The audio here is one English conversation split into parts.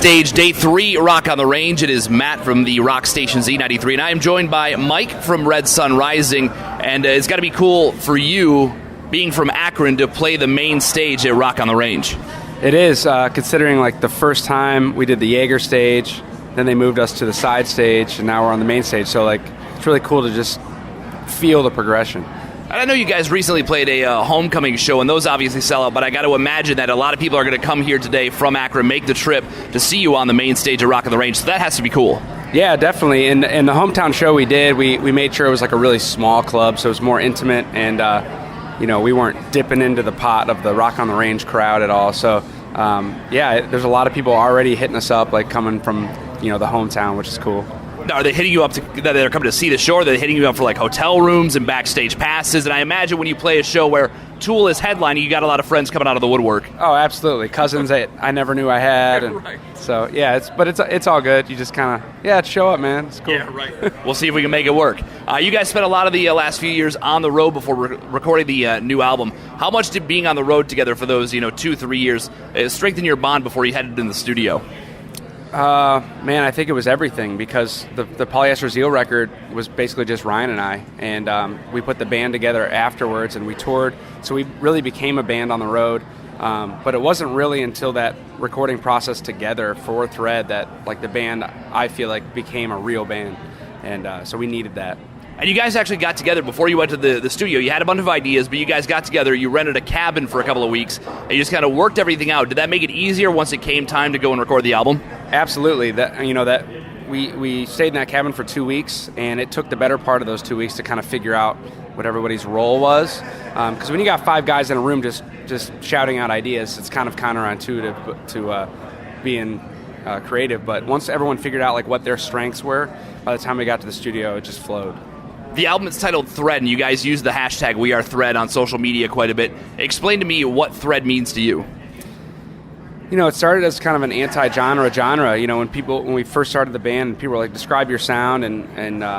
stage, day 3, Rock on the Range. It is Matt from the rock station Z93, and I am joined by Mike from Red Sun Rising, and it's got to be cool for you, being from Akron, to play the main stage at Rock on the Range. It is, considering like the first time we did the Jaeger stage, then they moved us to the side stage, and now we're on the main stage, so like it's really cool to just feel the progression. And I know you guys recently played a homecoming show, and those obviously sell out, but I got to imagine that a lot of people are going to come here today from Akron, make the trip to see you on the main stage at Rock on the Range, so that has to be cool. Yeah, definitely. And the hometown show we did, we made sure it was like a really small club, so it was more intimate, and we weren't dipping into the pot of the Rock on the Range crowd at all. So there's a lot of people already hitting us up, like coming from the hometown, which is cool. Now, are they hitting you up that they're coming to see the show? Or they're hitting you up for like hotel rooms and backstage passes? And I imagine when you play a show where Tool is headlining, you got a lot of friends coming out of the woodwork. Oh, absolutely. Cousins that I never knew I had. And right. So, yeah, it's all good. You just kind of, show up, man. It's cool. Yeah, right. We'll see if we can make it work. You guys spent a lot of the last few years on the road before recording the new album. How much did being on the road together for those 2-3 years strengthen your bond before you headed in the studio? Man, I think it was everything, because the Polyester Zeal record was basically just Ryan and I, and we put the band together afterwards, and we toured, so we really became a band on the road. But it wasn't really until that recording process together for Thread that like the band, I feel like, became a real band, and so we needed that. And you guys actually got together before you went to the studio. You had a bunch of ideas, but you guys got together, you rented a cabin for a couple of weeks, and you just kind of worked everything out. Did that make it easier once it came time to go and record the album? Absolutely. We stayed in that cabin for 2 weeks, and it took the better part of those 2 weeks to kind of figure out what everybody's role was. Because when you got 5 guys in a room just shouting out ideas, it's kind of counterintuitive to being creative. But once everyone figured out like what their strengths were, by the time we got to the studio, it just flowed. The album is titled Thread, and you guys use the hashtag #WeAreThread on social media quite a bit. Explain to me what Thread means to you. It started as kind of an anti-genre. When we first started the band, people were like, describe your sound, and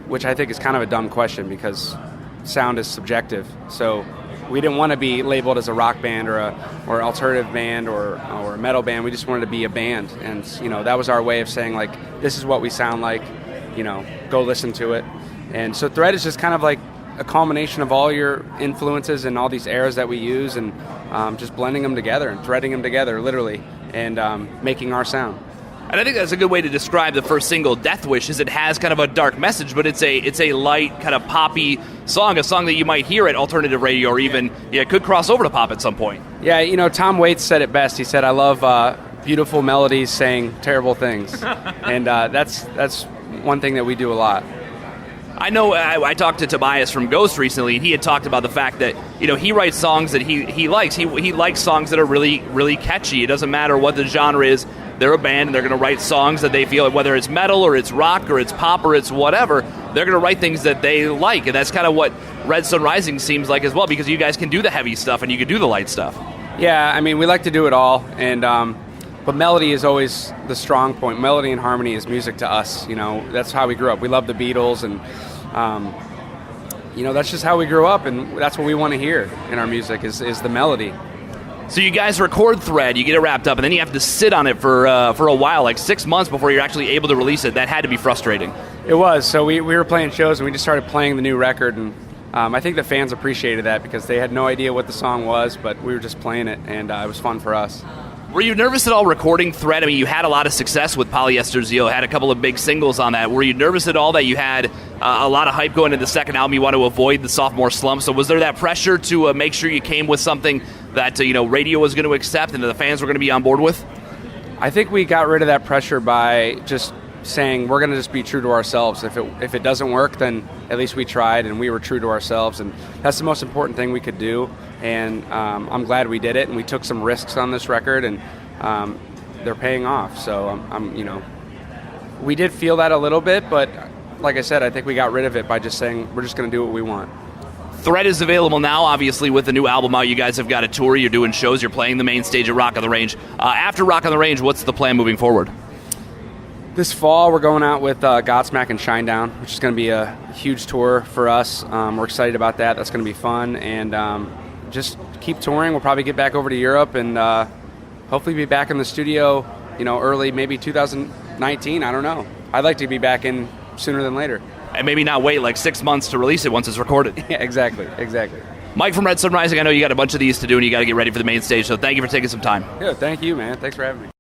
which I think is kind of a dumb question, because sound is subjective. So we didn't want to be labeled as a rock band or alternative band or a metal band. We just wanted to be a band, and that was our way of saying like, this is what we sound like. Go listen to it. And so Thread is just kind of like a culmination of all your influences and all these eras that we use, and just blending them together and threading them together, literally, and making our sound. And I think that's a good way to describe the first single, Death Wish, is it has kind of a dark message, but it's a light, kind of poppy song, a song that you might hear at alternative radio, or even it could cross over to pop at some point. Yeah, Tom Waits said it best. He said, I love beautiful melodies saying terrible things. And that's one thing that we do a lot. I know I talked to Tobias from Ghost recently, and he had talked about the fact that he writes songs that he likes. He likes songs that are really, really catchy. It doesn't matter what the genre is. They're a band, and they're going to write songs that they feel, whether it's metal or it's rock or it's pop or it's whatever, they're going to write things that they like. And that's kind of what Red Sun Rising seems like as well, because you guys can do the heavy stuff and you can do the light stuff. Yeah, I mean, we like to do it all, and but melody is always the strong point. Melody and harmony is music to us. That's how we grew up. We love the Beatles, and that's just how we grew up, and that's what we want to hear in our music is the melody. So you guys record Thread, you get it wrapped up, and then you have to sit on it for a while, like 6 months before you're actually able to release it. That had to be frustrating. It was. So we were playing shows, and we just started playing the new record, and I think the fans appreciated that, because they had no idea what the song was, but we were just playing it, and it was fun for us. Were you nervous at all recording Thread? I mean, you had a lot of success with Polyester Zeal, had a couple of big singles on that. Were you nervous at all that you had a lot of hype going into the second album? You want to avoid the sophomore slump. So was there that pressure to make sure you came with something that radio was going to accept and that the fans were going to be on board with? I think we got rid of that pressure by just saying we're going to just be true to ourselves. If it doesn't work, then at least we tried, and we were true to ourselves, and that's the most important thing we could do. And I'm glad we did it, and we took some risks on this record, and they're paying off. So we did feel that a little bit, but like I said, I think we got rid of it by just saying we're just going to do what we want. Thread is available now, obviously, with the new album out. You guys have got a tour, you're doing shows, you're playing the main stage at Rock on the Range. After Rock on the Range, what's the plan moving forward? This fall, we're going out with Godsmack and Shinedown, which is going to be a huge tour for us. We're excited about that. That's going to be fun, and just keep touring. We'll probably get back over to Europe and hopefully be back in the studio early, maybe 2019. I don't know. I'd like to be back in sooner than later. And maybe not wait like 6 months to release it once it's recorded. Yeah, exactly. Mike from Sun Rising, I know you got a bunch of these to do and you got to get ready for the main stage, so thank you for taking some time. Yeah, thank you, man. Thanks for having me.